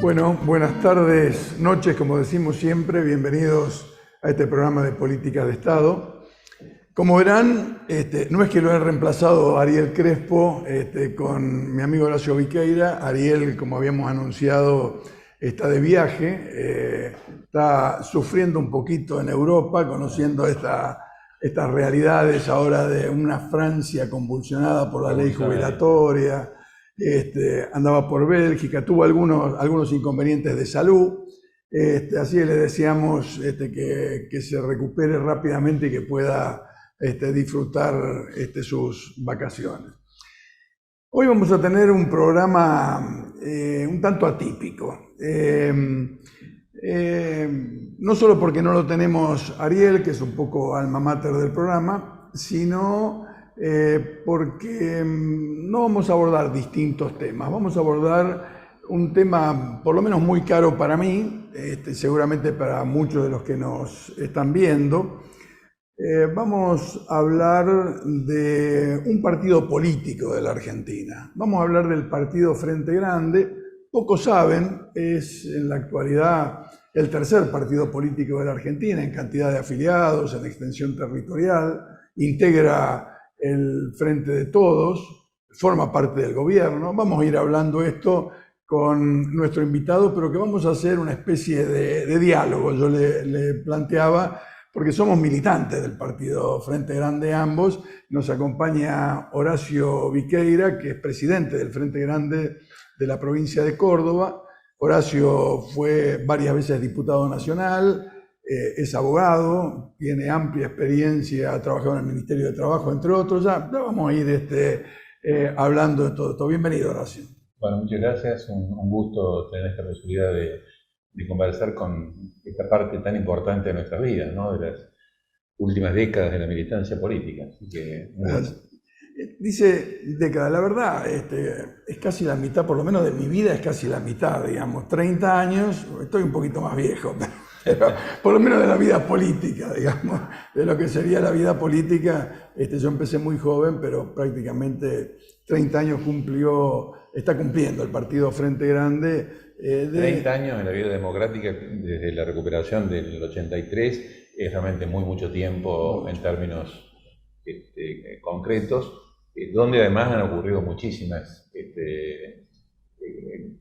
Bueno, buenas tardes, noches, como decimos siempre, bienvenidos a este programa de Políticas de Estado. Como verán, no es que lo he reemplazado a Ariel Crespo con mi amigo Horacio Viqueira. Ariel, como habíamos anunciado, está de viaje, está sufriendo un poquito en Europa, conociendo estas realidades ahora de una Francia convulsionada por la ley jubilatoria. Andaba por Bélgica, tuvo algunos inconvenientes de salud, así que le deseamos que se recupere rápidamente y que pueda disfrutar sus vacaciones. Hoy vamos a tener un programa un tanto atípico. No solo porque no lo tenemos Ariel, que es un poco alma mater del programa, sino porque no vamos a abordar distintos temas. Vamos a abordar un tema por lo menos muy caro para mí, seguramente para muchos de los que nos están viendo. Vamos a hablar de un partido político de la Argentina. Vamos a hablar del partido Frente Grande. Pocos saben, es en la actualidad el tercer partido político de la Argentina en cantidad de afiliados, en extensión territorial, integra el Frente de Todos, forma parte del gobierno. Vamos a ir hablando esto con nuestro invitado, pero que vamos a hacer una especie de diálogo. Yo le planteaba, porque somos militantes del partido Frente Grande ambos. Nos acompaña Horacio Viqueira, que es presidente del Frente Grande de la provincia de Córdoba. Horacio fue varias veces diputado nacional, es abogado, tiene amplia experiencia, ha trabajado en el Ministerio de Trabajo, entre otros. Ya vamos a ir hablando de todo esto. Bienvenido, Horacio. Bueno, muchas gracias. Un gusto tener esta posibilidad de conversar con esta parte tan importante de nuestras vidas, ¿no? De las últimas décadas de la militancia política. Así que, dice década, la verdad, es casi la mitad, por lo menos de mi vida es casi la mitad, digamos, 30 años, estoy un poquito más viejo, pero por lo menos de la vida política, digamos, de lo que sería la vida política. Yo empecé muy joven, pero prácticamente 30 años está cumpliendo el partido Frente Grande. 30 años en la vida democrática, desde la recuperación del 83, es realmente mucho tiempo en términos concretos, donde además han ocurrido muchísimas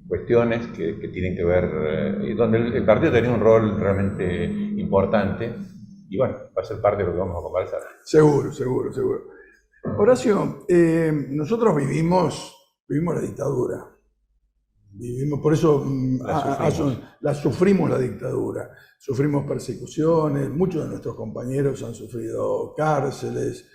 cuestiones que tienen que ver, donde el partido tenía un rol realmente importante, y bueno, va a ser parte de lo que vamos a conversar. Seguro. Horacio, nosotros vivimos la dictadura. Por eso sufrimos la dictadura, sufrimos persecuciones, muchos de nuestros compañeros han sufrido cárceles,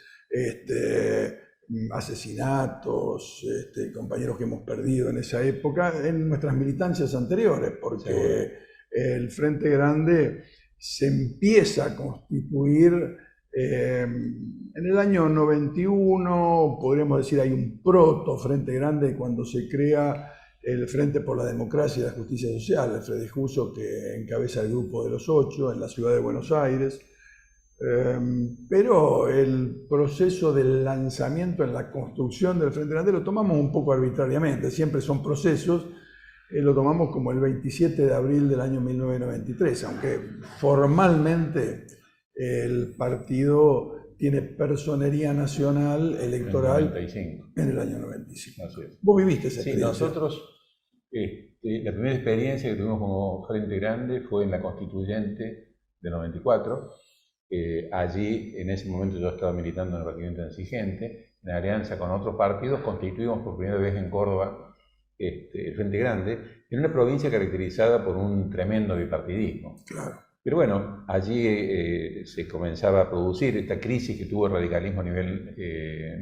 asesinatos, compañeros que hemos perdido en esa época, en nuestras militancias anteriores, porque el Frente Grande se empieza a constituir en el año 91, podríamos decir, hay un proto Frente Grande cuando se crea el Frente por la Democracia y la Justicia Social, el Freddy Jusso, que encabeza el Grupo de los 8 en la ciudad de Buenos Aires. Pero el proceso del lanzamiento en la construcción del Frente Grande lo tomamos un poco arbitrariamente, siempre son procesos. Lo tomamos como el 27 de abril del año 1993, aunque formalmente el partido tiene personería nacional electoral en el año 95. Así es. ¿Vos viviste esa experiencia? Sí, nosotros, la primera experiencia que tuvimos como Frente Grande fue en la Constituyente de 94. Allí, en ese momento, yo estaba militando en el Partido Intransigente, en alianza con otros partidos, constituimos por primera vez en Córdoba el Frente Grande, en una provincia caracterizada por un tremendo bipartidismo. Claro. Pero bueno, allí se comenzaba a producir esta crisis que tuvo el radicalismo a nivel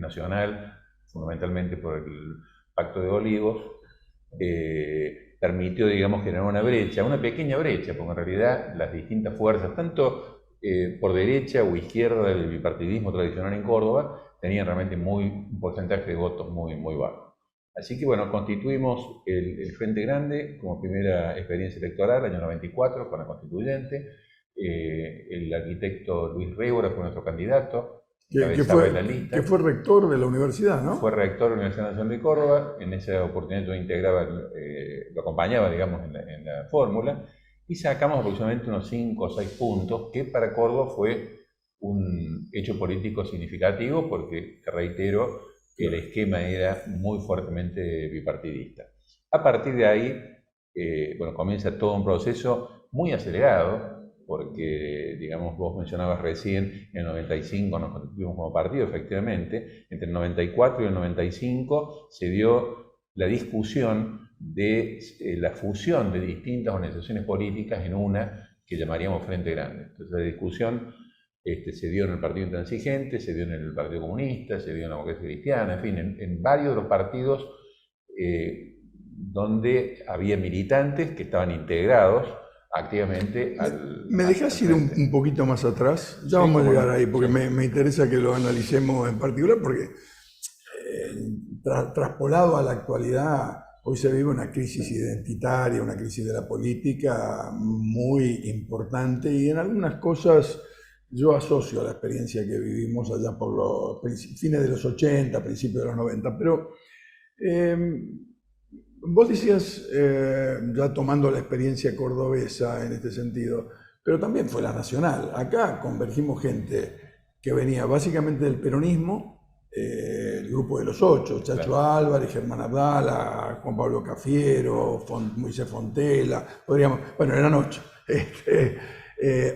nacional, fundamentalmente por el Pacto de Olivos. Permitió, digamos, generar una brecha, una pequeña brecha, porque en realidad las distintas fuerzas, tanto por derecha o izquierda del bipartidismo tradicional en Córdoba, tenían realmente un porcentaje de votos muy bajo. Así que bueno, constituimos el Frente Grande como primera experiencia electoral, año 94, con la Constituyente. El arquitecto Luis Révora fue nuestro candidato, encabezaba la lista. Que fue rector de la universidad, ¿no? Fue rector de la Universidad Nacional de Córdoba. En esa oportunidad yo integraba, lo acompañaba, digamos, en la fórmula, y sacamos aproximadamente unos 5 o 6 puntos, que para Córdoba fue un hecho político significativo, porque, te reitero, el esquema era muy fuertemente bipartidista. A partir de ahí, bueno, comienza todo un proceso muy acelerado, porque, digamos, vos mencionabas recién, en el 95 nos constituimos como partido, efectivamente. Entre el 94 y el 95 se dio la discusión de la fusión de distintas organizaciones políticas en una que llamaríamos Frente Grande. Entonces, la discusión se dio en el Partido Intransigente, se dio en el Partido Comunista, se dio en la Democracia Cristiana, en fin, en varios de los partidos donde había militantes que estaban integrados activamente al... ¿Me dejas ir un poquito más atrás? Ya vamos a llegar ahí, porque me interesa que lo analicemos en particular, porque traspolado a la actualidad, hoy se vive una crisis identitaria, una crisis de la política muy importante, y en algunas cosas yo asocio a la experiencia que vivimos allá por los fines de los 80, principios de los 90, pero vos decías, ya tomando la experiencia cordobesa en este sentido, pero también fue la nacional. Acá convergimos gente que venía básicamente del peronismo, el grupo de los 8, Chacho Álvarez, Germán Abdala, Juan Pablo Cafiero, Moisés Fontela, podríamos, bueno, eran 8.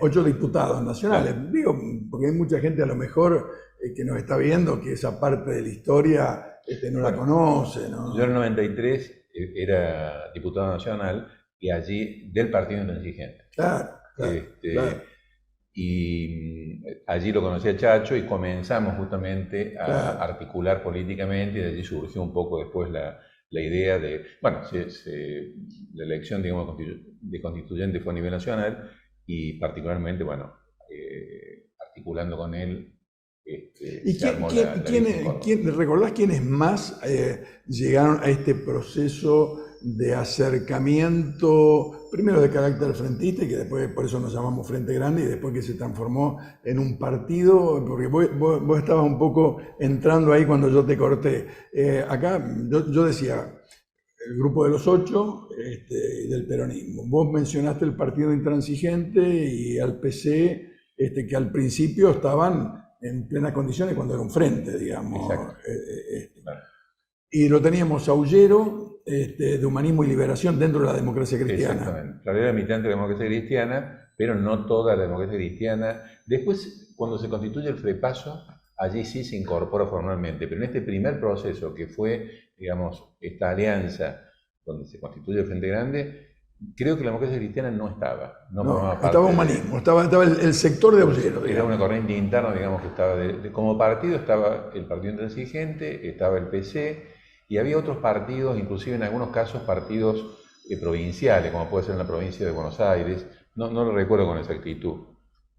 8 diputados nacionales. Digo, porque hay mucha gente a lo mejor que nos está viendo que esa parte de la historia no la conoce, ¿no? Yo en el 93 era diputado nacional y allí del Partido Intransigente. Claro. Y allí lo conocí a Chacho y comenzamos justamente a articular políticamente, y de allí surgió un poco después la idea de, bueno, la elección, digamos, de constituyente fue a nivel nacional, y particularmente, bueno, articulando con él. ¿Y recordás quiénes más llegaron a este proceso de acercamiento, primero de carácter frentista, y que después por eso nos llamamos Frente Grande, y después que se transformó en un partido? Porque vos estabas un poco entrando ahí cuando yo te corté. Acá yo decía, el grupo de los 8 del peronismo. Vos mencionaste el Partido Intransigente y al PC, que al principio estaban en plenas condiciones cuando era un frente, digamos. Y lo teníamos a Ullero, de Humanismo y Liberación dentro de la Democracia Cristiana. Exactamente. Claro, era militante de la Democracia Cristiana, pero no toda la Democracia Cristiana. Después, cuando se constituye el FREPASO, allí sí se incorpora formalmente, pero en este primer proceso que fue, digamos, esta alianza donde se constituye el Frente Grande, creo que la Democracia Cristiana no estaba. No, estaba Humanismo, estaba el sector de Ullero. Era una corriente interna, digamos, que estaba como partido estaba el Partido Intransigente, estaba el PC, y había otros partidos, inclusive en algunos casos partidos provinciales, como puede ser en la provincia de Buenos Aires, no lo recuerdo con exactitud,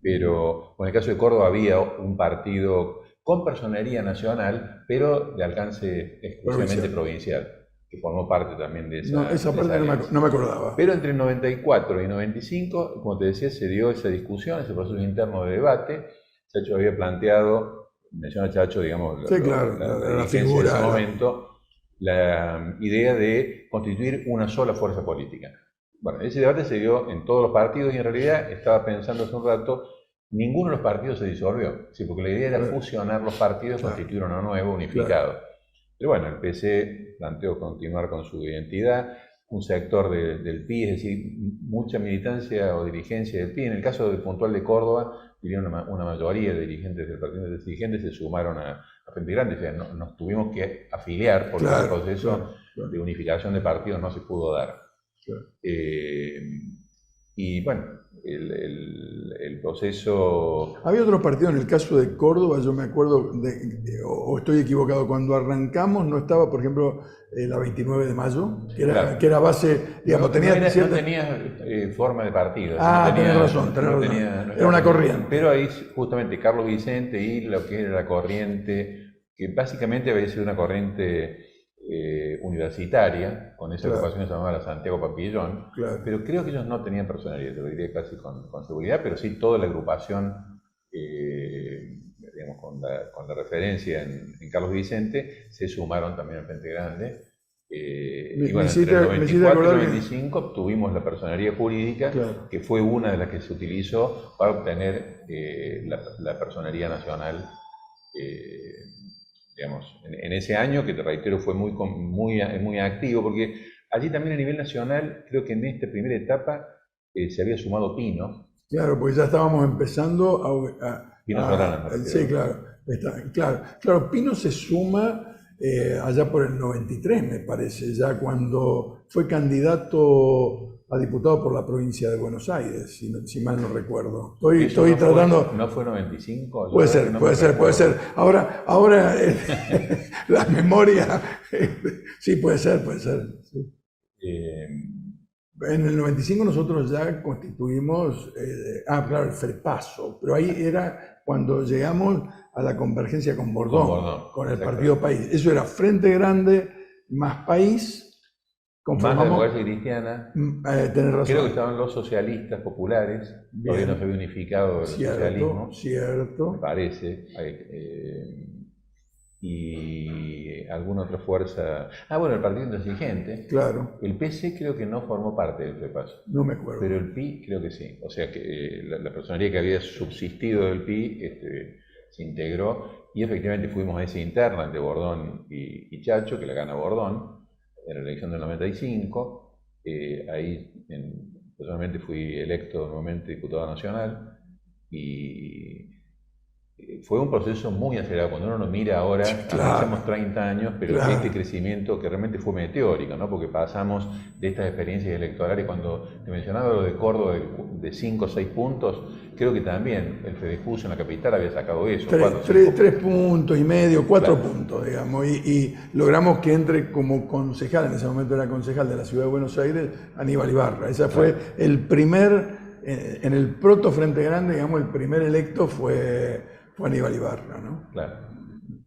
pero en el caso de Córdoba había un partido con personería nacional, pero de alcance exclusivamente provincial, que formó parte también de esa... No, esa parte no me acordaba. Pero entre el 94 y 95, como te decía, se dio esa discusión, ese proceso interno de debate. Chacho había planteado, menciona Chacho, digamos, sí, claro, la figura en ese momento, la idea de constituir una sola fuerza política. Bueno, ese debate se dio en todos los partidos, y en realidad, estaba pensando hace un rato, ninguno de los partidos se disolvió, ¿sí? Porque la idea era fusionar los partidos, constituir uno nuevo, unificado. Pero bueno, el PC planteó continuar con su identidad, un sector del PI, es decir, mucha militancia o dirigencia del PI. En el caso puntual de Córdoba, diría una mayoría de dirigentes del Partido Intransigente se sumaron a Frente Grande, o sea, nos tuvimos que afiliar porque el proceso de unificación de partidos no se pudo dar. Y bueno, el proceso... Había otros partidos, en el caso de Córdoba, yo me acuerdo, o estoy equivocado, cuando arrancamos no estaba, por ejemplo, la 29 de mayo, que era base, digamos, no tenía forma de partido. Tenés razón. Era una corriente. Pero ahí justamente Carlos Vicente y lo que era la corriente, que básicamente había sido una corriente universitaria, con esa agrupación que se llamaba la Santiago Papillón, pero creo que ellos no tenían personalidad, te lo diría casi con seguridad, pero sí toda la agrupación digamos, con la referencia en Carlos Vicente, se sumaron también al Frente Grande. Y bueno, entre el 94 y el 95 obtuvimos la personería jurídica, claro, que fue una de las que se utilizó para obtener la personería nacional, digamos, en ese año, que te reitero fue muy activo, porque allí también a nivel nacional, creo que en esta primera etapa se había sumado Pino. Claro, pues ya estábamos empezando Pino Solana, sí, claro, Pino se suma allá por el 93, me parece, ya cuando fue candidato a diputado por la provincia de Buenos Aires, si mal no recuerdo. Estoy tratando... ¿No fue 95? Puede ser. Ahora la memoria... sí, puede ser. Sí. En el 95 nosotros ya constituimos, claro, el FREPASO, pero ahí era cuando llegamos a la convergencia con Bordón, con el Partido País. Eso era Frente Grande más País. Más democracia cristiana. Tenés razón. Creo que estaban los socialistas populares, todavía no se había unificado el socialismo. Cierto. Me parece. Y alguna otra fuerza. Bueno, el Partido Intransigente. Claro. El PC creo que no formó parte del FREPASO. No me acuerdo. Pero el PI creo que sí. O sea que la personería que había subsistido del PI se integró y efectivamente fuimos a esa interna entre Bordón y Chacho, que la gana Bordón en la elección del 95. Ahí personalmente fui electo nuevamente diputado nacional y fue un proceso muy acelerado. Cuando uno lo mira ahora, avanzamos 30 años, pero este crecimiento que realmente fue meteórico, ¿no? Porque pasamos de estas experiencias electorales, cuando te mencionaba lo de Córdoba de 5 o 6 puntos, creo que también el FEDEJUS en la capital había sacado eso. 3 puntos y medio, 4 puntos, digamos, y logramos que entre como concejal, en ese momento era concejal de la Ciudad de Buenos Aires, Aníbal Ibarra. Ese fue el primer, en el proto Frente Grande, digamos, el primer electo fue Aníbal Ibarra, ¿no? Claro.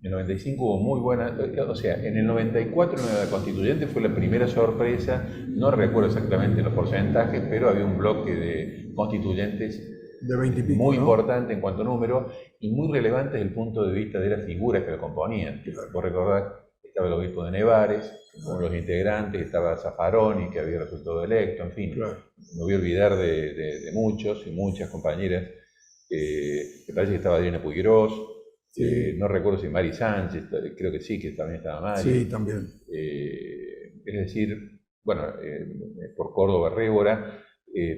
En el 95 hubo muy buena, o sea, en el 94 la constituyente fue la primera sorpresa, no recuerdo exactamente los porcentajes, pero había un bloque de constituyentes de 20 y pico, muy importante en cuanto a número y muy relevante desde el punto de vista de las figuras que lo componían. Claro. Vos recordás, estaba el obispo de Nevares, con los integrantes, estaba Zaffaroni, que había resultado electo, en fin. Claro. Me voy a olvidar de muchos y muchas compañeras. Me parece que estaba Adriana Puiggrós, no recuerdo si Mari Sánchez, creo que sí, que también estaba Mari. Sí, también. Es decir, bueno, por Córdoba Rébora,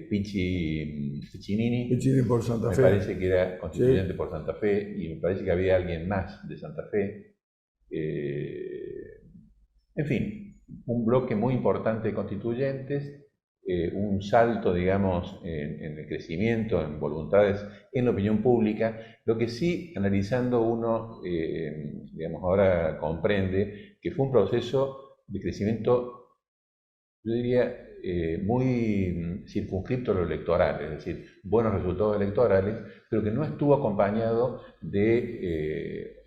Piccinini por Santa Fe. Me parece que era constituyente por Santa Fe, y me parece que había alguien más de Santa Fe. En fin, un bloque muy importante de constituyentes. Un salto, digamos, en el crecimiento, en voluntades, en la opinión pública, lo que sí, analizando uno, digamos, ahora comprende que fue un proceso de crecimiento, yo diría, muy circunscripto a lo electoral, es decir, buenos resultados electorales, pero que no estuvo acompañado de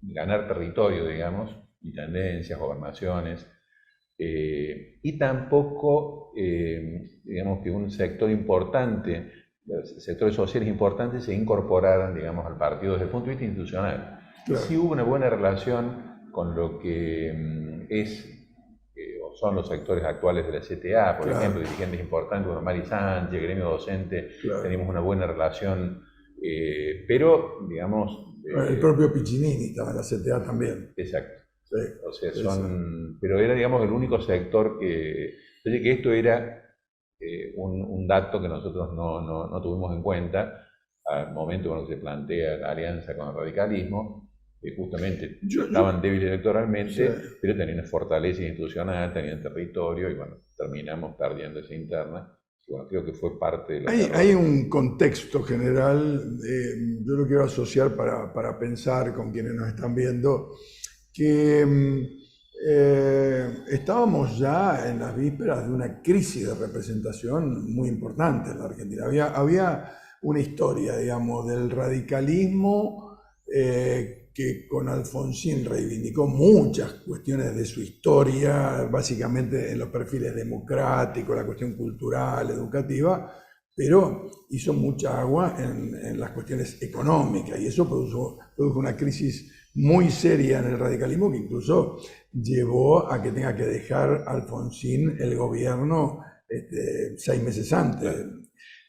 ganar territorio, digamos, intendencias, gobernaciones. Y tampoco, digamos, que un sector importante, sectores sociales importantes se incorporaran, digamos, al partido desde el punto de vista institucional. Claro. Sí hubo una buena relación con lo que o son los sectores actuales de la CTA, por ejemplo, dirigentes importantes como Mari Sánchez, gremio docente, tenemos una buena relación, pero, digamos... el propio Piccinini estaba en la CTA también. Exacto. Sí, o sea, pero era, digamos, el único sector que esto era un dato que nosotros no tuvimos en cuenta al momento cuando se plantea la alianza con el radicalismo, que justamente estaban débiles electoralmente, pero tenían una fortaleza institucional, tenían territorio, y bueno, terminamos perdiendo esa interna. Y bueno, creo que fue parte de hay un contexto general, yo lo quiero asociar para pensar con quienes nos están viendo, que estábamos ya en las vísperas de una crisis de representación muy importante en la Argentina. Había una historia, digamos, del radicalismo que con Alfonsín reivindicó muchas cuestiones de su historia, básicamente en los perfiles democráticos, la cuestión cultural, educativa, pero hizo mucha agua en las cuestiones económicas y eso produjo una crisis muy seria en el radicalismo que incluso llevó a que tenga que dejar Alfonsín el gobierno 6 meses antes.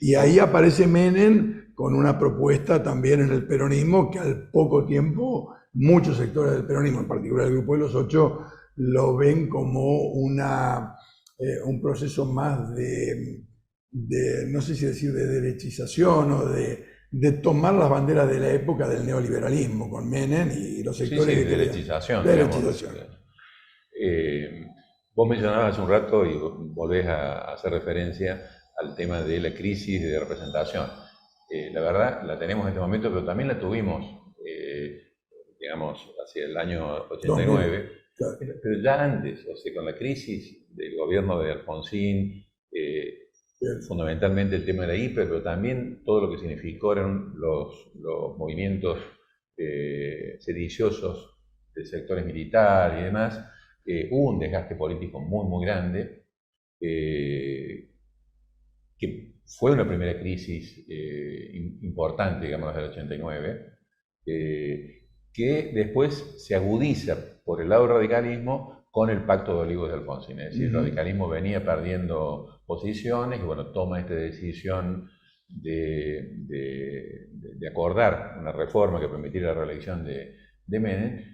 Y ahí aparece Menem con una propuesta también en el peronismo que al poco tiempo muchos sectores del peronismo, en particular el Grupo de los Ocho, lo ven como un proceso más de, no sé si decir de derechización o de tomar las banderas de la época del neoliberalismo con Menem y los sectores de derechización. Vos mencionabas hace un rato y volvés a hacer referencia al tema de la crisis de representación. La verdad, la tenemos en este momento, pero también la tuvimos, digamos, hacia el año 89, claro. Pero ya antes, o sea, con la crisis del gobierno de Alfonsín, fundamentalmente el tema de la hiper, pero también todo lo que significó eran los movimientos sediciosos de sectores militares y demás. Hubo un desgaste político muy, muy grande, que fue una primera crisis importante, digamos, del 89, que después se agudiza por el lado del radicalismo con el Pacto de Olivos de Alfonsín. Es decir, el radicalismo venía perdiendo posiciones y bueno, toma esta decisión de acordar una reforma que permitiera la reelección de Menem,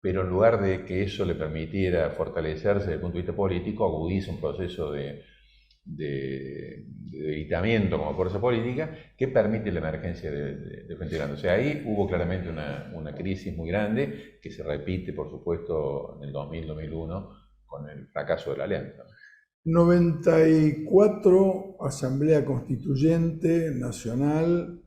pero en lugar de que eso le permitiera fortalecerse desde el punto de vista político, agudiza un proceso de debilitamiento como fuerza política que permite la emergencia de Frente Grande. O sea, ahí hubo claramente una crisis muy grande que se repite, por supuesto, en el 2000-2001 con el fracaso de la alianza. 94, Asamblea Constituyente Nacional,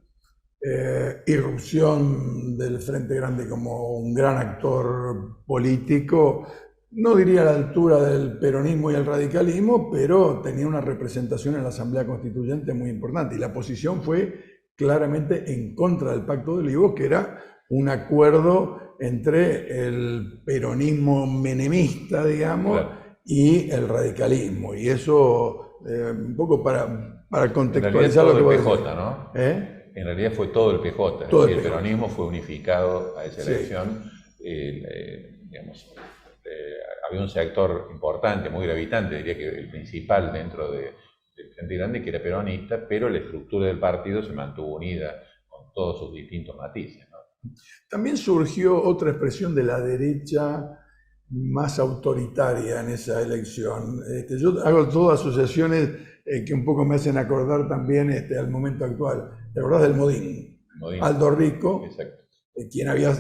irrupción del Frente Grande como un gran actor político, no diría a la altura del peronismo y el radicalismo, pero tenía una representación en la Asamblea Constituyente muy importante. Y la posición fue claramente en contra del Pacto de Olivos, que era un acuerdo entre el peronismo menemista, digamos, claro, y el radicalismo. Y eso, un poco para contextualizar lo que vos decís. ¿No? En realidad fue todo el PJ. Todo el peronismo fue unificado a esa elección. Digamos, había un sector importante, muy gravitante, diría que el principal dentro del Frente Grande, que era peronista, pero la estructura del partido se mantuvo unida con todos sus distintos matices, ¿no? También surgió otra expresión de la derecha más autoritaria en esa elección. Yo hago todas asociaciones que un poco me hacen acordar también al momento actual. ¿Te acordás del Modín? Aldo Rico, quien había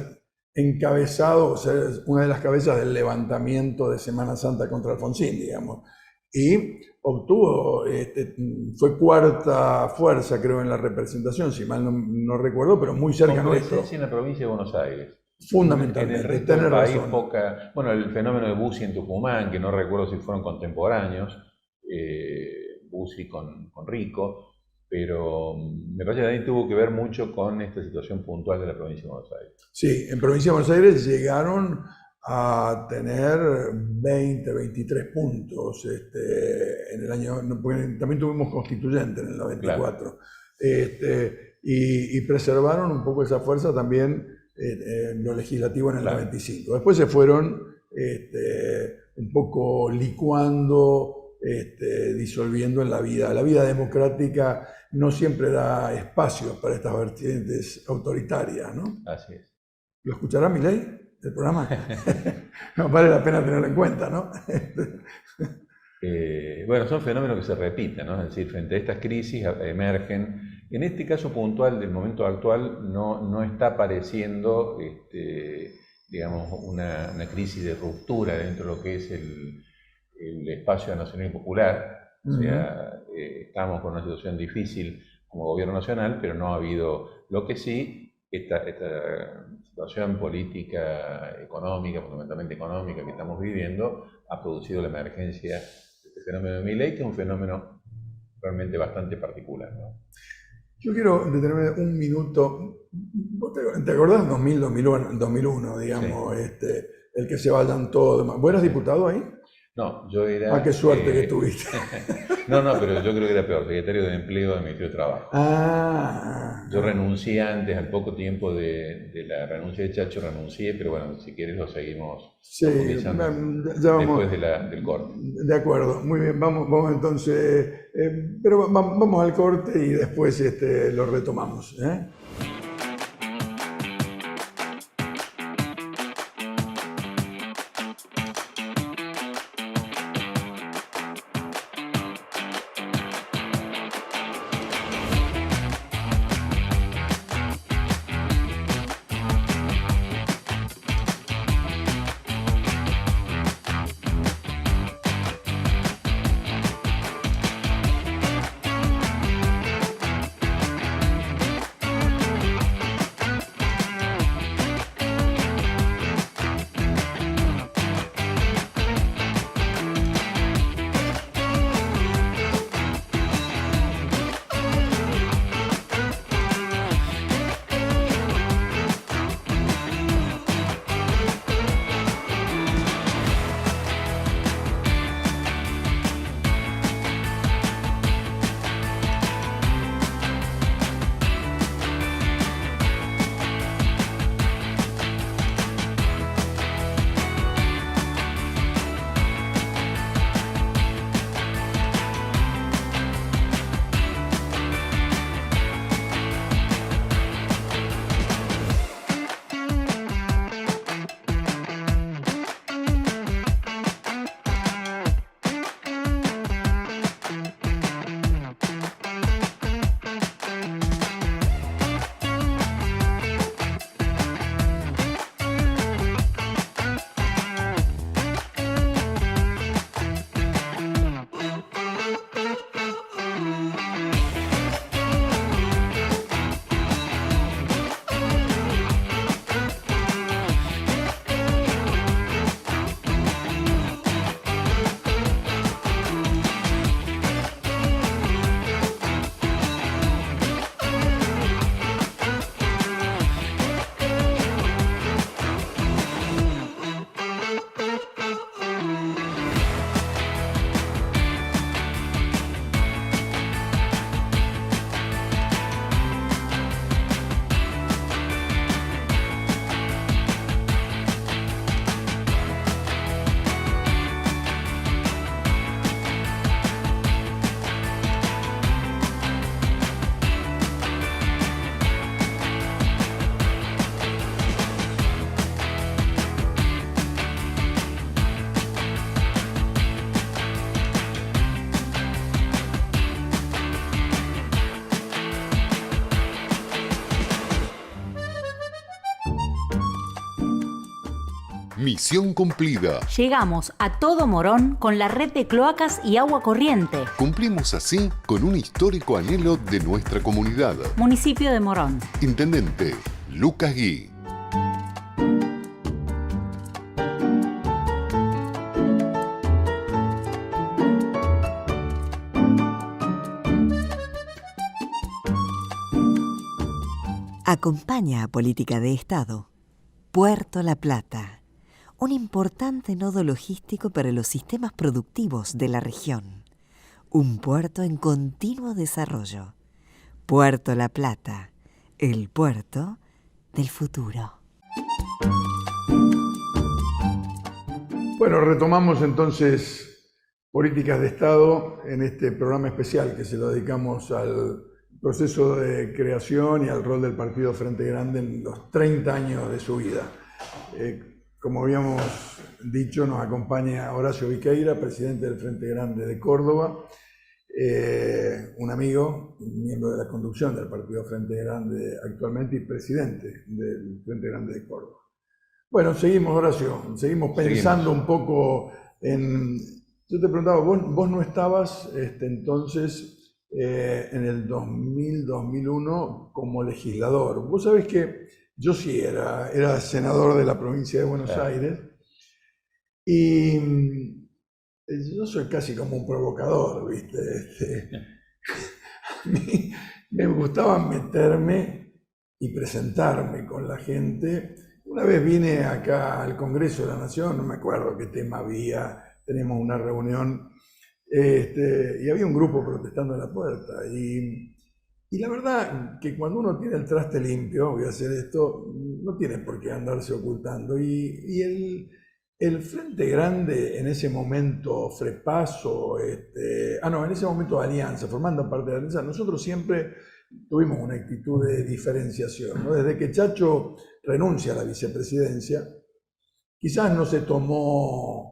encabezado, o sea, una de las cabezas del levantamiento de Semana Santa contra Alfonsín, digamos, y obtuvo, fue cuarta fuerza, creo, en la representación, si mal no recuerdo, pero muy cerca nuestro. En la provincia de Buenos Aires. Fundamentalmente. En el resto del país, bueno, el fenómeno de Bussi en Tucumán, que no recuerdo si fueron contemporáneos, Bussi con Rico, pero me parece que también tuvo que ver mucho con esta situación puntual de la provincia de Buenos Aires. Sí, en provincia de Buenos Aires llegaron a tener 20, 23 puntos en el año, porque también tuvimos constituyente en el 94, claro. Y preservaron un poco esa fuerza también en lo legislativo en el 95. Después se fueron un poco licuando, disolviendo en la vida. La vida democrática no siempre da espacio para estas vertientes autoritarias, ¿no? Así es. ¿Lo escuchará Milei, el programa? No vale la pena tenerlo en cuenta, ¿no? Bueno, son fenómenos que se repiten, ¿no? Es decir, frente a estas crisis emergen. En este caso puntual del momento actual no está apareciendo, digamos, una crisis de ruptura dentro de lo que es el espacio nacional y popular. O sea, estamos con una situación difícil como gobierno nacional, pero no ha habido, lo que sí, esta situación política, económica, fundamentalmente económica que estamos viviendo, ha producido la emergencia de este fenómeno de Milei, que es un fenómeno realmente bastante particular, ¿no? Yo quiero detenerme un minuto. ¿Vos te acordás 2000, 2001, digamos, sí. El que se vayan todos? ¿Vos eras diputado ahí? No, yo era... qué suerte que tuviste. No, pero yo creo que era peor, secretario de Empleo del Ministerio de Trabajo. Yo renuncié antes, al poco tiempo de la renuncia de Chacho, renuncié, pero bueno, si quieres lo seguimos profundizando después del corte. De acuerdo, muy bien, vamos entonces, pero vamos al corte y después lo retomamos. Misión cumplida. Llegamos a todo Morón con la red de cloacas y agua corriente. Cumplimos así con un histórico anhelo de nuestra comunidad. Municipio de Morón. Intendente Lucas Gui. Acompaña a Política de Estado Puerto La Plata, un importante nodo logístico para los sistemas productivos de la región. Un puerto en continuo desarrollo. Puerto La Plata, el puerto del futuro. Bueno, retomamos entonces Políticas de Estado en este programa especial que se lo dedicamos al proceso de creación y al rol del Partido Frente Grande en los 30 años de su vida. Como habíamos dicho, nos acompaña Horacio Viqueira, presidente del Frente Grande de Córdoba, un amigo, miembro de la conducción del Partido Frente Grande actualmente y presidente del Frente Grande de Córdoba. Bueno, seguimos, Horacio, seguimos pensando un poco en... Yo te preguntaba, vos no estabas entonces en el 2000-2001 como legislador. Vos sabés que yo sí era senador de la provincia de Buenos Aires y yo soy casi como un provocador, ¿viste? A mí me gustaba meterme y presentarme con la gente. Una vez vine acá al Congreso de la Nación, no me acuerdo qué tema había, teníamos una reunión y había un grupo protestando en la puerta. Y la verdad que cuando uno tiene el traste limpio, voy a hacer esto, no tiene por qué andarse ocultando. Y el Frente Grande en ese momento, Frepaso, en ese momento Alianza, formando parte de la Alianza, nosotros siempre tuvimos una actitud de diferenciación, ¿no? Desde que Chacho renuncia a la vicepresidencia, quizás no se tomó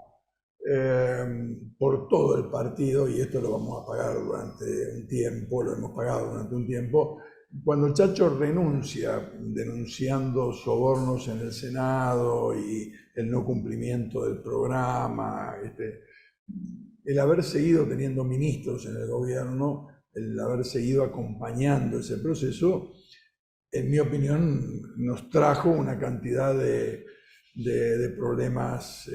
por todo el partido, y esto lo vamos a pagar durante un tiempo, lo hemos pagado durante un tiempo. Cuando Chacho renuncia denunciando sobornos en el Senado y el no cumplimiento del programa, el haber seguido teniendo ministros en el gobierno, el haber seguido acompañando ese proceso, en mi opinión, nos trajo una cantidad de problemas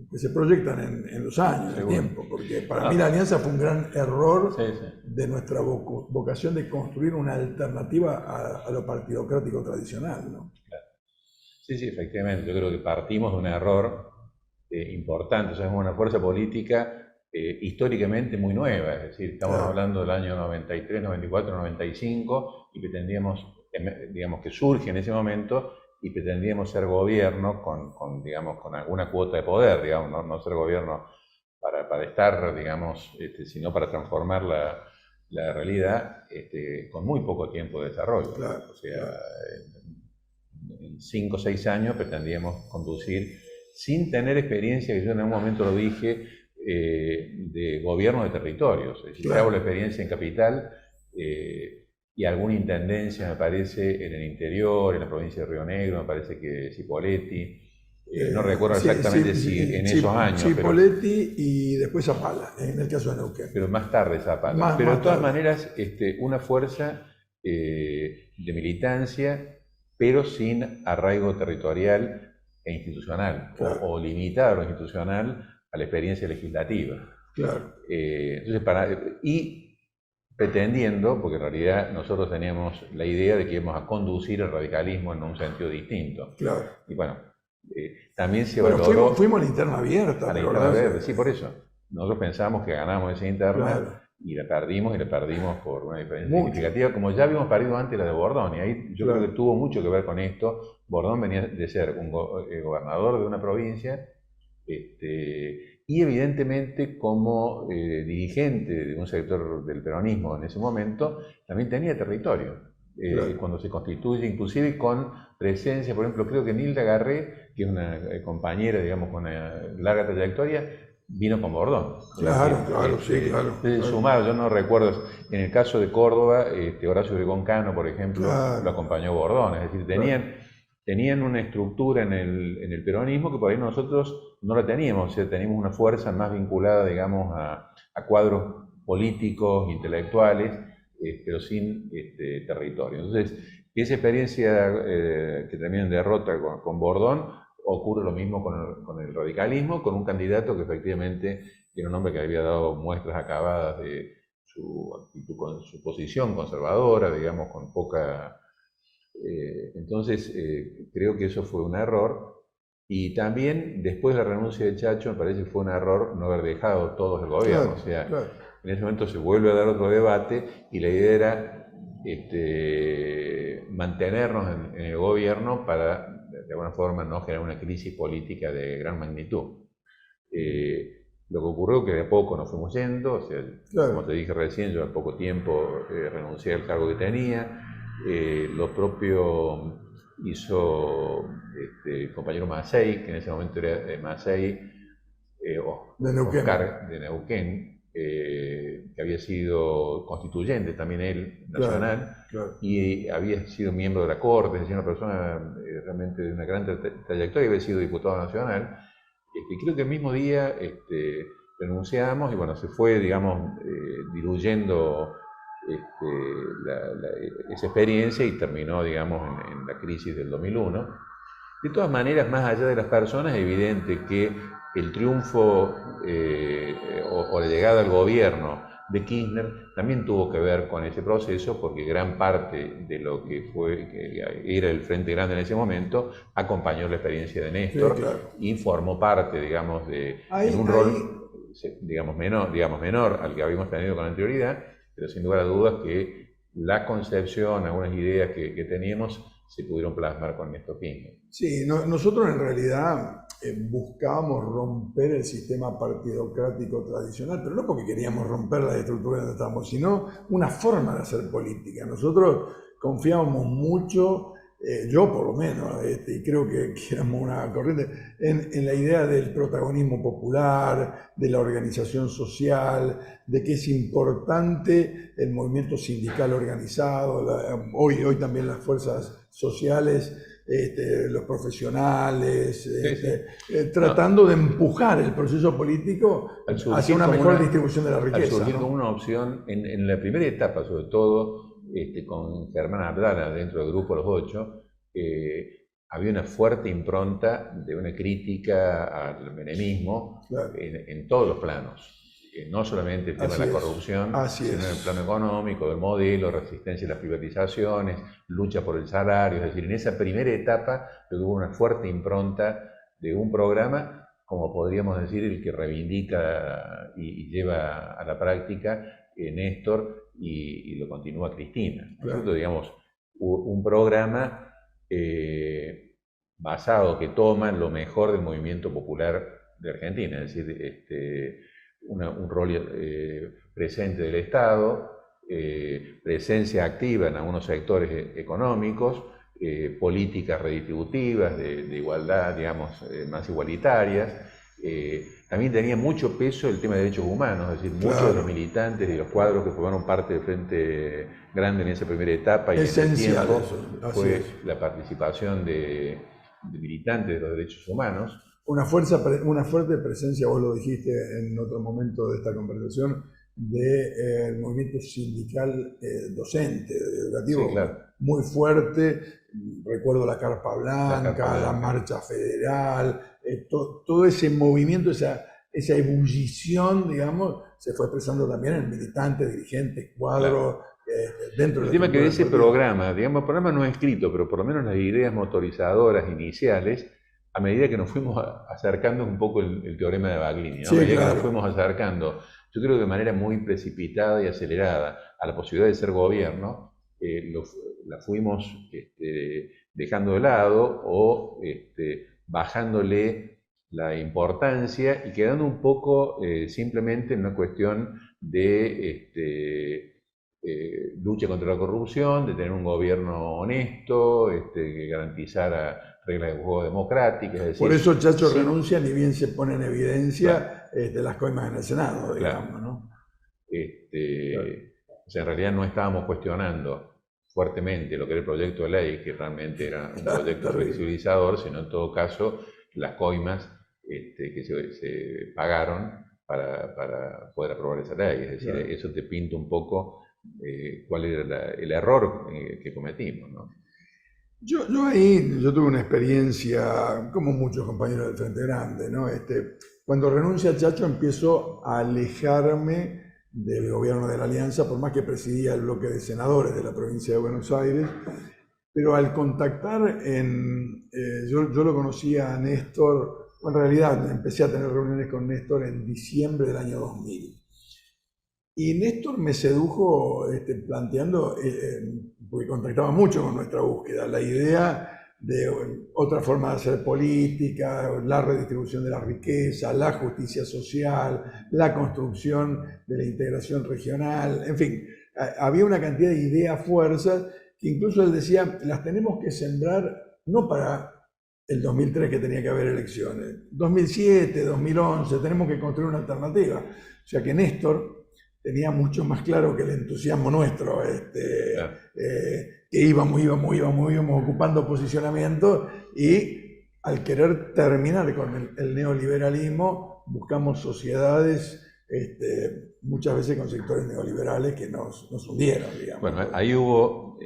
que se proyectan en los años, en el tiempo, porque para mí la alianza fue un gran error de nuestra vocación de construir una alternativa a lo partidocrático tradicional, ¿no? Claro. Sí, efectivamente, yo creo que partimos de un error importante, o sea, es una fuerza política históricamente muy nueva, es decir, estamos hablando del año 93, 94, 95, y pretendíamos, digamos, que surge en ese momento, y pretendíamos ser gobierno con alguna cuota de poder, digamos, no ser gobierno para estar, digamos, sino para transformar la realidad con muy poco tiempo de desarrollo. Claro, o sea, en 5 o 6 años pretendíamos conducir, sin tener experiencia, que yo en algún momento lo dije, de gobierno de territorios. Es decir, hago la experiencia en capital, y alguna intendencia, me parece, en el interior, en la provincia de Río Negro, me parece que Cipolletti, no recuerdo exactamente si en esos años. Cipolletti y después Zapala, en el caso de Neuquén. Pero más tarde Zapala. Pero de todas maneras, una fuerza de militancia, pero sin arraigo territorial e institucional, claro, o limitada a lo institucional a la experiencia legislativa. Claro. Entonces, y pretendiendo, porque en realidad nosotros teníamos la idea de que íbamos a conducir el radicalismo en un sentido distinto. Claro. Y bueno, también se valoró... Fuimos a la interna abierta. A la interna abierta, sí, por eso. Nosotros pensamos que ganamos esa interna, claro, y la perdimos por una diferencia significativa, como ya habíamos perdido antes la de Bordón, y ahí yo creo que tuvo mucho que ver con esto. Bordón venía de ser un gobernador de una provincia, y evidentemente como dirigente de un sector del peronismo en ese momento, también tenía territorio. Claro. Cuando se constituye, inclusive con presencia, por ejemplo, creo que Nilda Garré, que es una compañera, digamos, con una larga trayectoria, vino con Bordón. Claro, claro, sí, claro. Sumado, yo no recuerdo, en el caso de Córdoba, Horacio Obregón Cano, por ejemplo, claro, lo acompañó Bordón, es decir, tenían una estructura en el peronismo que por ahí nosotros no la teníamos, o sea, teníamos una fuerza más vinculada, digamos, a cuadros políticos, intelectuales, pero sin territorio. Entonces, esa experiencia que termina en derrota con Bordón, ocurre lo mismo con el radicalismo, con un candidato que efectivamente era un hombre que había dado muestras acabadas de su actitud, con su posición conservadora, digamos, con poca... entonces, creo que eso fue un error. Y también, después de la renuncia de Chacho, me parece que fue un error no haber dejado todos el gobierno. Claro, o sea, claro, en ese momento se vuelve a dar otro debate y la idea era mantenernos en el gobierno para, de alguna forma, no generar una crisis política de gran magnitud. Lo que ocurrió que de a poco nos fuimos yendo, o sea, claro, como te dije recién, yo al poco tiempo renuncié al cargo que tenía. Lo propio hizo el compañero Macei, que en ese momento era Macei, Oscar de Neuquén, que había sido constituyente también él, nacional, claro, claro, y había sido miembro de la Corte, es decir, una persona realmente de una gran trayectoria, había sido diputado nacional. Creo que el mismo día renunciamos y bueno, se fue, digamos, diluyendo esa experiencia y terminó, digamos, en la crisis del 2001. De todas maneras, más allá de las personas, es evidente que el triunfo o la llegada al gobierno de Kirchner también tuvo que ver con ese proceso, porque gran parte de lo que era el Frente Grande en ese momento acompañó la experiencia de Néstor, sí, claro. y formó parte, digamos, en un rol, digamos, menor al que habíamos tenido con anterioridad, pero sin lugar a dudas que la concepción, algunas ideas que teníamos se pudieron plasmar con Néstor Kirchner. Sí, nosotros en realidad buscábamos romper el sistema partidocrático tradicional, pero no porque queríamos romper la estructura donde estamos, sino una forma de hacer política. Nosotros confiábamos mucho, yo por lo menos, y creo que éramos una corriente, en la idea del protagonismo popular, de la organización social, de que es importante el movimiento sindical organizado, hoy también las fuerzas sociales, los profesionales, tratando de empujar el proceso político hacia una mejor distribución de la riqueza. Al surgir como una opción, en la primera etapa sobre todo, con Germán Abdala dentro del grupo Los Ocho, había una fuerte impronta de una crítica al menemismo, claro, en todos los planos. No solamente el tema de la corrupción, sino en el plano económico, del modelo, resistencia a las privatizaciones, lucha por el salario. Es decir, en esa primera etapa hubo una fuerte impronta de un programa, como podríamos decir, el que reivindica y lleva a la práctica Néstor y lo continúa Cristina. Claro. Digamos, un programa basado, que toma lo mejor del movimiento popular de Argentina, es decir, un rol presente del Estado, presencia activa en algunos sectores económicos, políticas redistributivas, de igualdad, digamos, más igualitarias. También tenía mucho peso el tema de derechos humanos, es decir, muchos de los militantes y los cuadros que formaron parte del Frente Grande en esa primera etapa y en ese tiempo fue la participación de militantes de los derechos humanos. Una fuerte presencia, vos lo dijiste en otro momento de esta conversación, del movimiento sindical docente, educativo, sí, claro, muy fuerte. Recuerdo la Carpa Blanca, la Marcha Federal, todo ese movimiento, esa ebullición, digamos, se fue expresando también en militantes, dirigentes, cuadros, claro, dentro del... El tema que de ese programa, digamos, el programa no escrito, pero por lo menos las ideas motorizadoras iniciales, a medida que nos fuimos acercando un poco el teorema de Baglini, ¿no? Sí, a medida que nos fuimos acercando, yo creo que de manera muy precipitada y acelerada, a la posibilidad de ser gobierno, la fuimos dejando de lado o bajándole la importancia y quedando un poco simplemente en una cuestión de lucha contra la corrupción, de tener un gobierno honesto, que garantizara reglas de juego democráticas. Es decir, por eso Chacho renuncia, ni bien se pone en evidencia, claro, las coimas en el Senado, digamos, claro, ¿no? Claro. O sea, en realidad no estábamos cuestionando fuertemente lo que era el proyecto de ley, que realmente era un proyecto flexibilizador, sino en todo caso las coimas que se pagaron para poder aprobar esa ley. Es decir, claro, eso te pinta un poco cuál era el error que cometimos, ¿no? Yo tuve una experiencia, como muchos compañeros del Frente Grande, ¿no? Cuando renuncia Chacho empiezo a alejarme del gobierno de la Alianza, por más que presidía el bloque de senadores de la provincia de Buenos Aires, pero al contactar yo lo conocía a Néstor, en realidad empecé a tener reuniones con Néstor en diciembre del año 2000. Y Néstor me sedujo planteando, porque contactaba mucho con nuestra búsqueda, la idea de otra forma de hacer política, la redistribución de la riqueza, la justicia social, la construcción de la integración regional, en fin, había una cantidad de ideas, fuerzas, que incluso él decía, las tenemos que sembrar no para el 2003 que tenía que haber elecciones, 2007, 2011, tenemos que construir una alternativa. O sea que Néstor tenía mucho más claro que el entusiasmo nuestro, que íbamos ocupando posicionamiento, y al querer terminar con el neoliberalismo, buscamos sociedades muchas veces con sectores neoliberales que nos hundieron, digamos. Bueno, ahí hubo,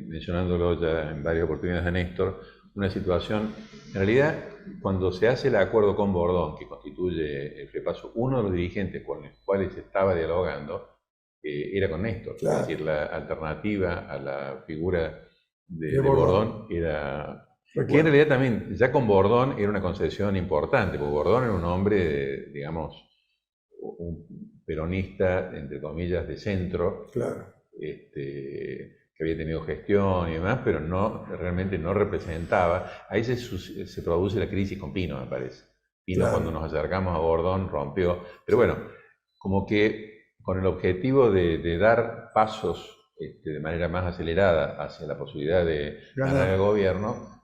mencionándolo ya en varias oportunidades a Néstor, una situación, en realidad cuando se hace el acuerdo con Bordón, que constituye el FREPASO, uno de los dirigentes con los cuales se estaba dialogando era con Néstor. Claro. Es decir, la alternativa a la figura de Bordón. Bordón era... Recuerdo. Que en realidad también, ya con Bordón era una concesión importante, porque Bordón era un hombre, digamos, un peronista, entre comillas, de centro, Claro. que había tenido gestión y demás, pero realmente no representaba. Ahí se produce la crisis con Pino, me parece. Pino, Claro. cuando nos acercamos a Bordón, rompió. Pero bueno, como que con el objetivo de dar pasos de manera más acelerada hacia la posibilidad de ganar el gobierno,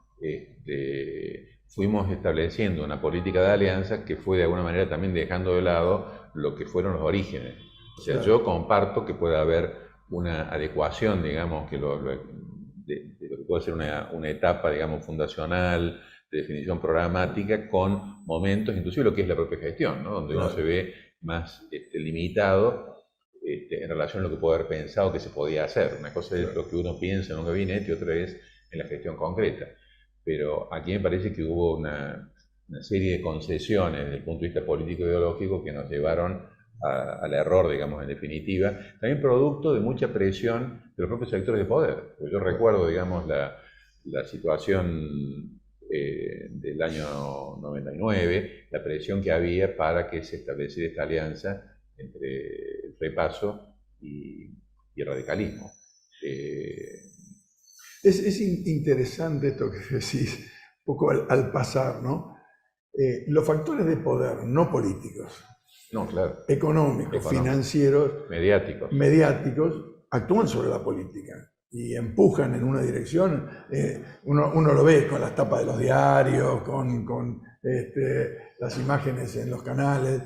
fuimos estableciendo una política de alianza que fue de alguna manera también dejando de lado lo que fueron los orígenes. O sea, Claro. yo comparto que puede haber una adecuación, digamos, de lo que puede ser una etapa, digamos, fundacional, de definición programática, con momentos, inclusive lo que es la propia gestión, ¿no? Donde Claro. uno se ve más limitado en relación a lo que puede haber pensado que se podía hacer. Una cosa es lo que uno piensa en un gabinete y otra es en la gestión concreta. Pero aquí me parece que hubo una serie de concesiones desde el punto de vista político-ideológico que nos llevaron al error, digamos, en definitiva. También producto de mucha presión de los propios sectores de poder. Pues yo recuerdo, digamos, la situación del año 99, la presión que había para que se estableciera esta alianza entre el FREPASO y el radicalismo. Es interesante esto que decís, un poco al pasar, ¿no? Los factores de poder, no políticos, No, claro. económicos, financieros, mediáticos, actúan sobre la política y empujan en una dirección. Uno lo ve con las tapas de los diarios, con las imágenes en los canales,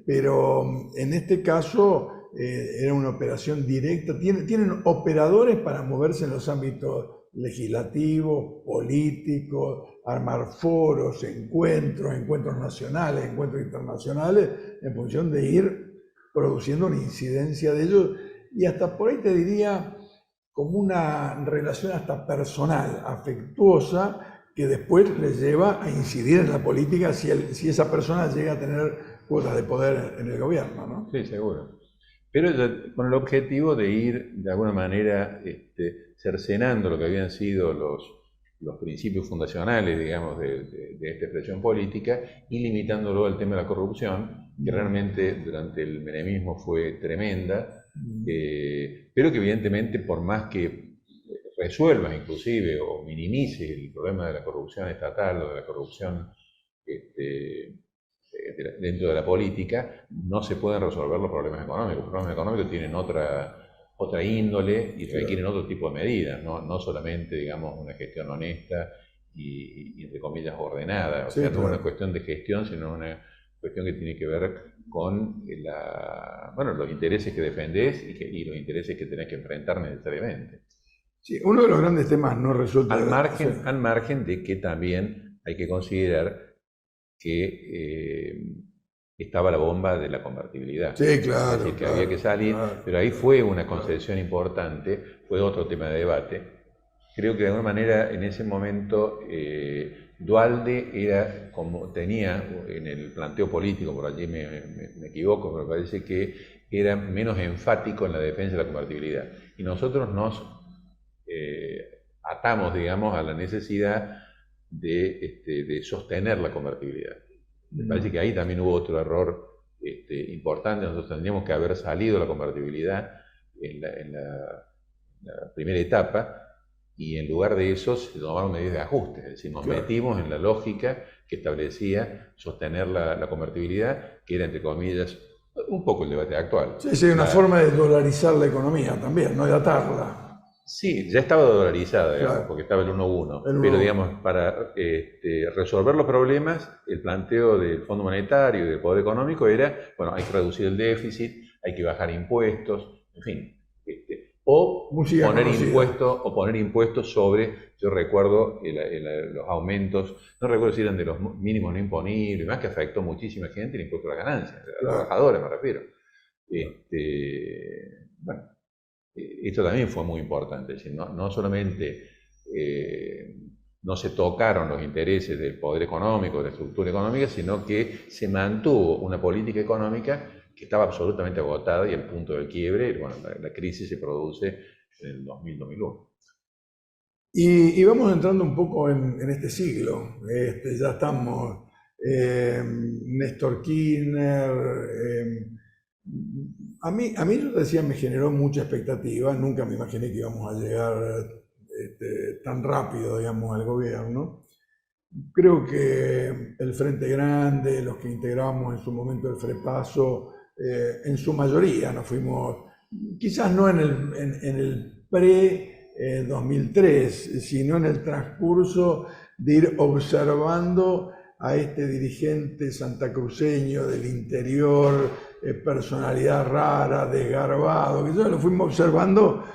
pero en este caso era una operación directa. Tienen operadores para moverse en los ámbitos legislativos, políticos, armar foros, encuentros nacionales, encuentros internacionales, en función de ir produciendo una incidencia de ellos, y hasta por ahí te diría como una relación hasta personal, afectuosa, que después les lleva a incidir en la política si esa persona llega a tener cuotas de poder en el gobierno, ¿no? Sí, seguro. Pero con el objetivo de ir, de alguna manera, cercenando lo que habían sido los principios fundacionales, digamos, de esta expresión política, y limitándolo al tema de la corrupción, que realmente durante el menemismo fue tremenda, pero que evidentemente, por más que resuelva inclusive o minimice el problema de la corrupción estatal o de la corrupción dentro de la política, no se pueden resolver los problemas económicos. Los problemas económicos tienen otra índole y requieren otro tipo de medidas, no solamente, digamos, una gestión honesta y entre comillas, ordenada. O sea, no es una cuestión de gestión, sino una cuestión que tiene que ver con los intereses que defendés y los intereses que tenés que enfrentar necesariamente. Sí, uno de los grandes temas no resueltos. Al margen de que también hay que considerar que estaba la bomba de la convertibilidad. Sí, claro. Es decir, que había que salir, pero ahí fue una concesión importante, fue otro tema de debate. Creo que de alguna manera en ese momento Duhalde era como tenía en el planteo político, por allí me equivoco, pero me parece que era menos enfático en la defensa de la convertibilidad. Y nosotros nos atamos, digamos, a la necesidad de sostener la convertibilidad. Me parece que ahí también hubo otro error importante. Nosotros tendríamos que haber salido de la convertibilidad en la primera etapa, y en lugar de eso se tomaron medidas de ajuste. Es decir, nos metimos en la lógica que establecía sostener la convertibilidad, que era, entre comillas, un poco el debate actual. Sí, una forma de dolarizar la economía también, no de atarla. Sí, ya estaba dolarizada, digamos, porque estaba el 1-1. Pero, digamos, para resolver los problemas, el planteo del Fondo Monetario y del Poder Económico era, bueno, hay que reducir el déficit, hay que bajar impuestos, en fin. O poner impuestos sobre, yo recuerdo los aumentos, no recuerdo si eran de los mínimos no imponibles, más que afectó muchísima gente el impuesto a las ganancias, a los trabajadores me refiero. Bueno. Esto también fue muy importante, es decir, no solamente no se tocaron los intereses del poder económico, de la estructura económica, sino que se mantuvo una política económica que estaba absolutamente agotada y al punto del quiebre. Bueno, la crisis se produce en el 2000-2001. Y vamos entrando un poco en este siglo. Ya estamos, Néstor Kirchner. A mí, yo decía, me generó mucha expectativa. Nunca me imaginé que íbamos a llegar tan rápido, digamos, al gobierno. Creo que el Frente Grande, los que integramos en su momento el FREPASO, en su mayoría nos fuimos, quizás no en el pre-2003, sino en el transcurso de ir observando a este dirigente santacruceño del interior, personalidad rara, desgarbado, que lo fuimos observando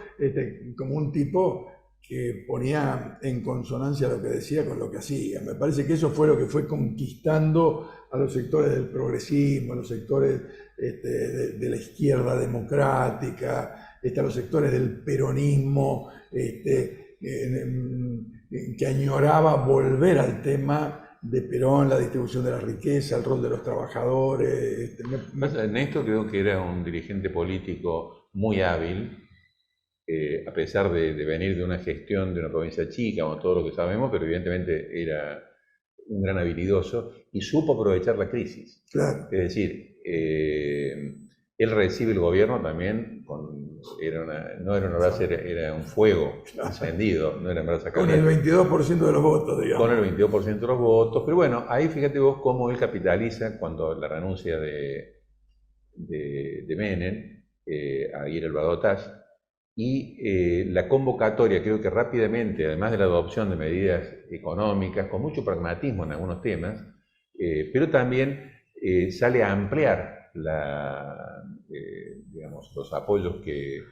como un tipo que ponía en consonancia lo que decía con lo que hacía. Me parece que eso fue lo que fue conquistando a los sectores del progresismo, a los sectores de la izquierda democrática, a los sectores del peronismo, que añoraba volver al tema de Perón, la distribución de la riqueza, el rol de los trabajadores. Néstor creo que era un dirigente político muy hábil, a pesar de venir de una gestión de una provincia chica, como todo lo que sabemos, pero evidentemente era un gran habilidoso y supo aprovechar la crisis. Claro. Es decir, él recibe el gobierno también, no era una brasa, era un fuego encendido, no era una brasa con caliente. el 22% de los votos, digamos. Con el 22% de los votos, pero bueno, ahí fíjate vos cómo él capitaliza cuando la renuncia de Menem a ir al balotaje. Y la convocatoria, creo que rápidamente, además de la adopción de medidas económicas, con mucho pragmatismo en algunos temas, pero también sale a ampliar digamos, los apoyos que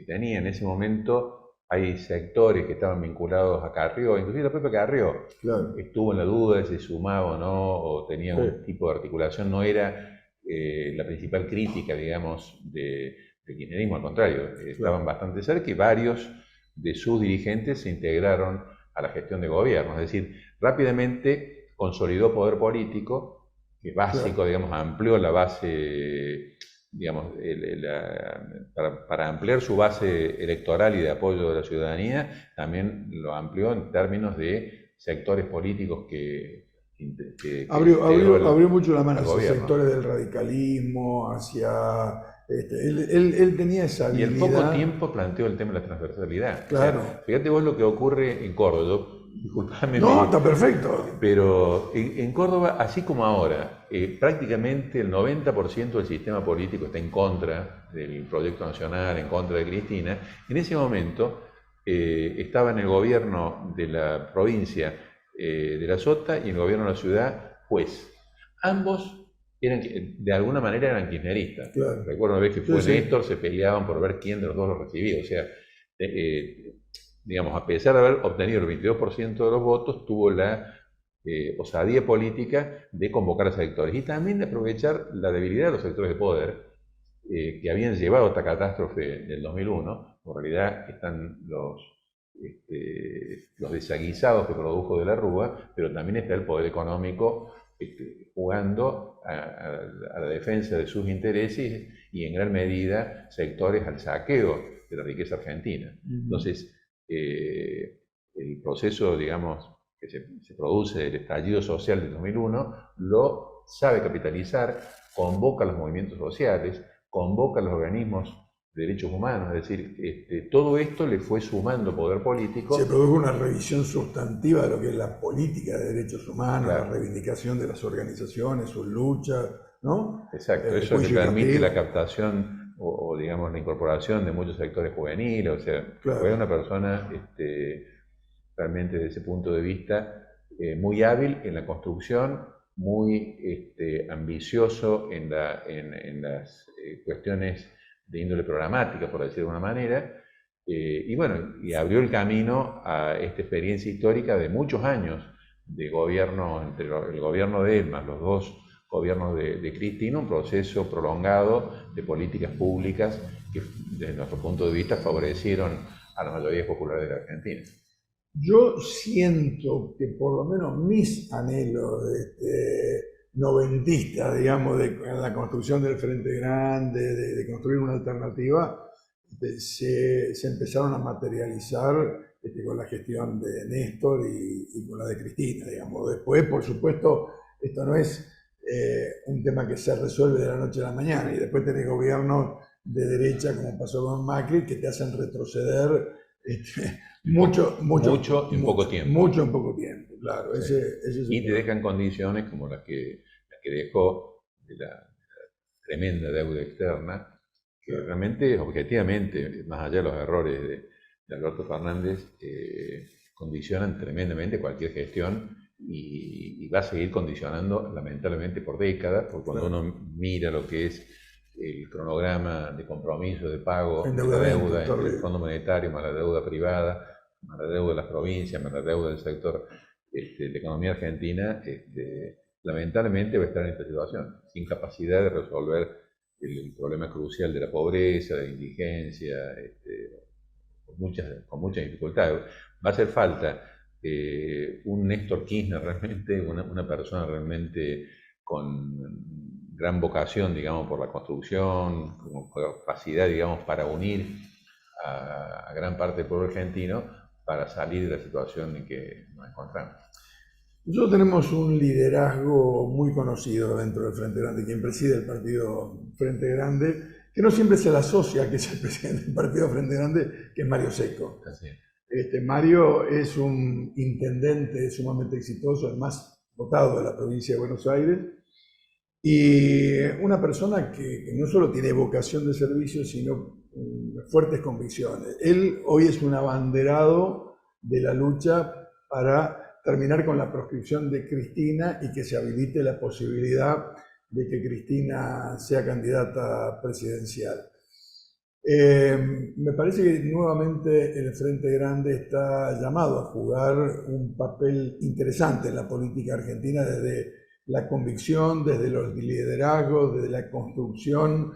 tenía en ese momento. Hay sectores que estaban vinculados a Carrió, inclusive la propia Carrió, claro, estuvo en la duda de si sumaba o no, o tenía un tipo de articulación, no era la principal crítica, digamos, del kirchnerismo, al contrario, estaban bastante cerca y varios de sus dirigentes se integraron a la gestión de gobierno, es decir, rápidamente consolidó poder político, que es básico, digamos, amplió la base, digamos, para ampliar su base electoral y de apoyo de la ciudadanía, también lo amplió en términos de sectores políticos que abrió mucho la mano hacia gobierno. Sectores del radicalismo, hacia... Él tenía esa habilidad. Y en poco tiempo planteó el tema de la transversalidad. Claro. O sea, fíjate vos lo que ocurre en Córdoba. Disculpame. No, está perfecto. Pero en Córdoba, así como ahora, prácticamente el 90% del sistema político está en contra del proyecto nacional, en contra de Cristina. En ese momento estaba en el gobierno de la provincia de La Sota y en el gobierno de la ciudad, juez. Ambos de alguna manera eran kirchneristas. Claro. Recuerdo una vez que fue Néstor, se peleaban por ver quién de los dos lo recibía. O sea, digamos, a pesar de haber obtenido el 22% de los votos, tuvo la osadía política de convocar a sectores y también de aprovechar la debilidad de los sectores de poder que habían llevado a esta catástrofe del 2001. En realidad están los desaguisados que produjo de la Rúa, pero también está el poder económico jugando a la defensa de sus intereses y en gran medida sectores al saqueo de la riqueza argentina. Entonces, el proceso, digamos, que se produce del estallido social del 2001, lo sabe capitalizar, convoca a los movimientos sociales, convoca a los organismos de derechos humanos, es decir, todo esto le fue sumando poder político. Se produjo una revisión sustantiva de lo que es la política de derechos humanos, claro, la reivindicación de las organizaciones, sus luchas, ¿no? Exacto, eso le permite la captación o digamos la incorporación de muchos sectores juveniles, o sea, claro, fue una persona realmente desde ese punto de vista muy hábil en la construcción, muy ambicioso en las cuestiones de índole programática, por decir de una manera, y bueno, y abrió el camino a esta experiencia histórica de muchos años de gobierno, entre el gobierno de él más los dos gobiernos de Cristina, un proceso prolongado de políticas públicas que desde nuestro punto de vista favorecieron a las mayorías populares de la Argentina. Yo siento que por lo menos mis anhelos noventistas, digamos, de la construcción del Frente Grande, de construir una alternativa, se empezaron a materializar con la gestión de Néstor y con la de Cristina, digamos. Después, por supuesto, esto no es un tema que se resuelve de la noche a la mañana, y después tenés gobiernos de derecha, como pasó con Macri, que te hacen retroceder mucho en poco tiempo. Mucho en poco tiempo, claro. Sí. Ese es y te dejan condiciones como las que dejó de la tremenda deuda externa, que realmente, objetivamente, más allá de los errores de Alberto Fernández, condicionan tremendamente cualquier gestión y va a seguir condicionando lamentablemente por décadas, porque cuando uno mira lo que es el cronograma de compromiso de pago de la deuda entre el Fondo Monetario, más la deuda privada, más la deuda de las provincias, más la deuda del sector de la economía argentina, lamentablemente va a estar en esta situación, sin capacidad de resolver el problema crucial de la pobreza, de la indigencia, con muchas dificultades. Va a hacer falta un Néstor Kirchner realmente, una persona realmente con gran vocación, digamos, por la construcción, con capacidad, digamos, para unir a gran parte del pueblo argentino para salir de la situación en que nos encontramos. Nosotros tenemos un liderazgo muy conocido dentro del Frente Grande, quien preside el partido Frente Grande, que no siempre se le asocia que es el presidente del partido Frente Grande, que es Mario Secco. Mario es un intendente sumamente exitoso, el más votado de la provincia de Buenos Aires, y una persona que no solo tiene vocación de servicio, sino fuertes convicciones. Él hoy es un abanderado de la lucha para terminar con la proscripción de Cristina y que se habilite la posibilidad de que Cristina sea candidata presidencial. Me parece que nuevamente el Frente Grande está llamado a jugar un papel interesante en la política argentina desde la convicción, desde los liderazgos, desde la construcción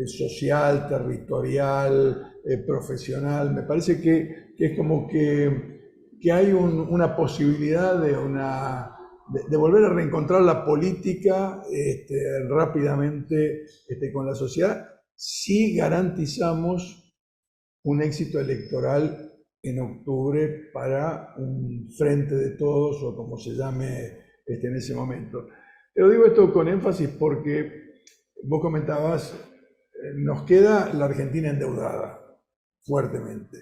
social, territorial, profesional. Me parece que es como que hay una posibilidad de volver a reencontrar la política rápidamente con la sociedad, si garantizamos un éxito electoral en octubre para un frente de todos, o como se llame en ese momento. Pero digo esto con énfasis porque vos comentabas, nos queda la Argentina endeudada fuertemente,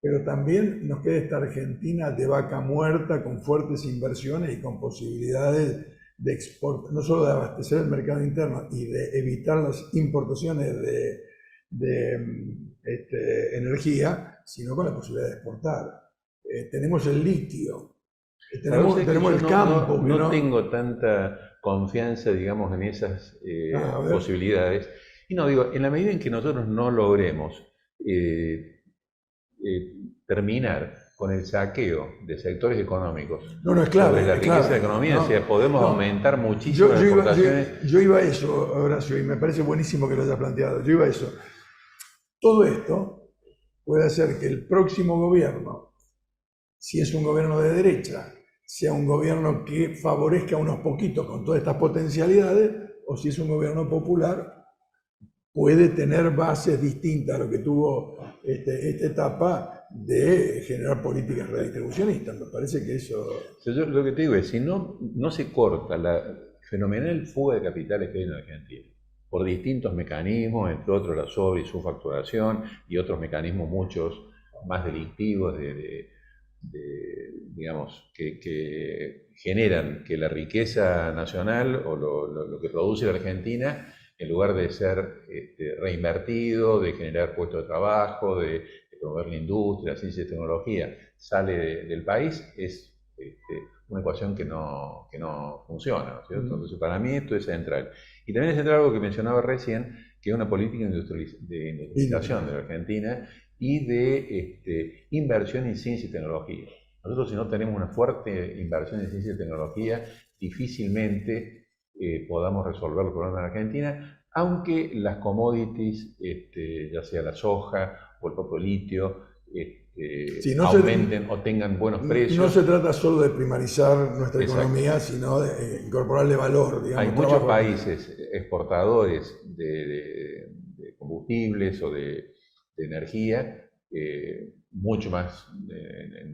pero también nos queda esta Argentina de vaca muerta, con fuertes inversiones y con posibilidades de export, no solo de abastecer el mercado interno y de evitar las importaciones de energía, sino con la posibilidad de exportar. Tenemos el litio, tenemos el campo. No tengo tanta confianza, digamos, en esas posibilidades. Y no, digo, en la medida en que nosotros no logremos terminar con el saqueo de sectores económicos es clave, sobre la riqueza de la economía, o sea, podemos aumentar muchísimo las exportaciones. Yo iba a eso, Horacio, y me parece buenísimo que lo hayas planteado. Yo iba a eso. Todo esto puede hacer que el próximo gobierno, si es un gobierno de derecha, sea un gobierno que favorezca a unos poquitos con todas estas potencialidades, o si es un gobierno popular, puede tener bases distintas a lo que tuvo esta etapa de generar políticas redistribucionistas. Me parece que eso... Yo lo que te digo es, si no se corta la fenomenal fuga de capitales que hay en Argentina, por distintos mecanismos, entre otros la sobre y subfacturación y otros mecanismos muchos más delictivos digamos, que generan que la riqueza nacional o lo que produce la Argentina, en lugar de ser reinvertido, de generar puestos de trabajo, de promover la industria, la ciencia y tecnología, sale del país, es una ecuación que no funciona, ¿no es cierto? Entonces, para mí esto es central. Y también es central algo que mencionaba recién, que es una política de industrialización de la Argentina y de inversión en ciencia y tecnología. Nosotros, si no tenemos una fuerte inversión en ciencia y tecnología, difícilmente podamos resolver los problemas de la Argentina, aunque las commodities, ya sea la soja o el propio litio, aumenten o tengan buenos precios. No se trata solo de primarizar nuestra Exacto. economía, sino de incorporarle valor, digamos. Hay muchos países exportadores de combustibles o de energía, mucho más,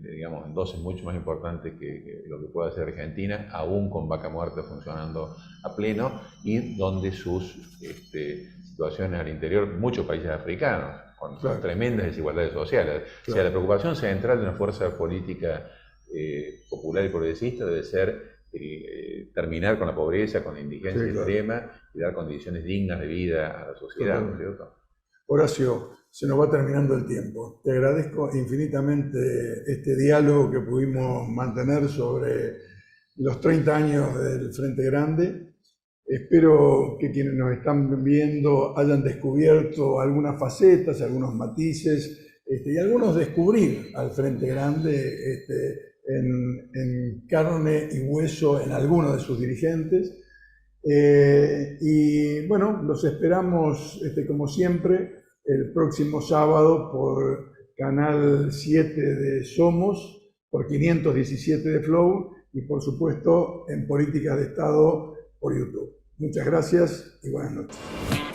digamos, en dosis mucho más importantes que lo que puede hacer Argentina, aún con Vaca Muerta funcionando a pleno, y donde sus situaciones al interior, muchos países africanos, con tremendas desigualdades sociales. O sea, la preocupación central de una fuerza política popular y progresista debe ser terminar con la pobreza, con la indigencia extrema y dar condiciones dignas de vida a la sociedad, ¿no es cierto? Horacio, se nos va terminando el tiempo. Te agradezco infinitamente este diálogo que pudimos mantener sobre los 30 años del Frente Grande. Espero que quienes nos están viendo hayan descubierto algunas facetas, algunos matices, y algunos descubrir al Frente Grande en carne y hueso en algunos de sus dirigentes. Y bueno, los esperamos como siempre el próximo sábado por Canal 7 de Somos, por 517 de Flow y por supuesto en Políticas de Estado por YouTube. Muchas gracias y buenas noches.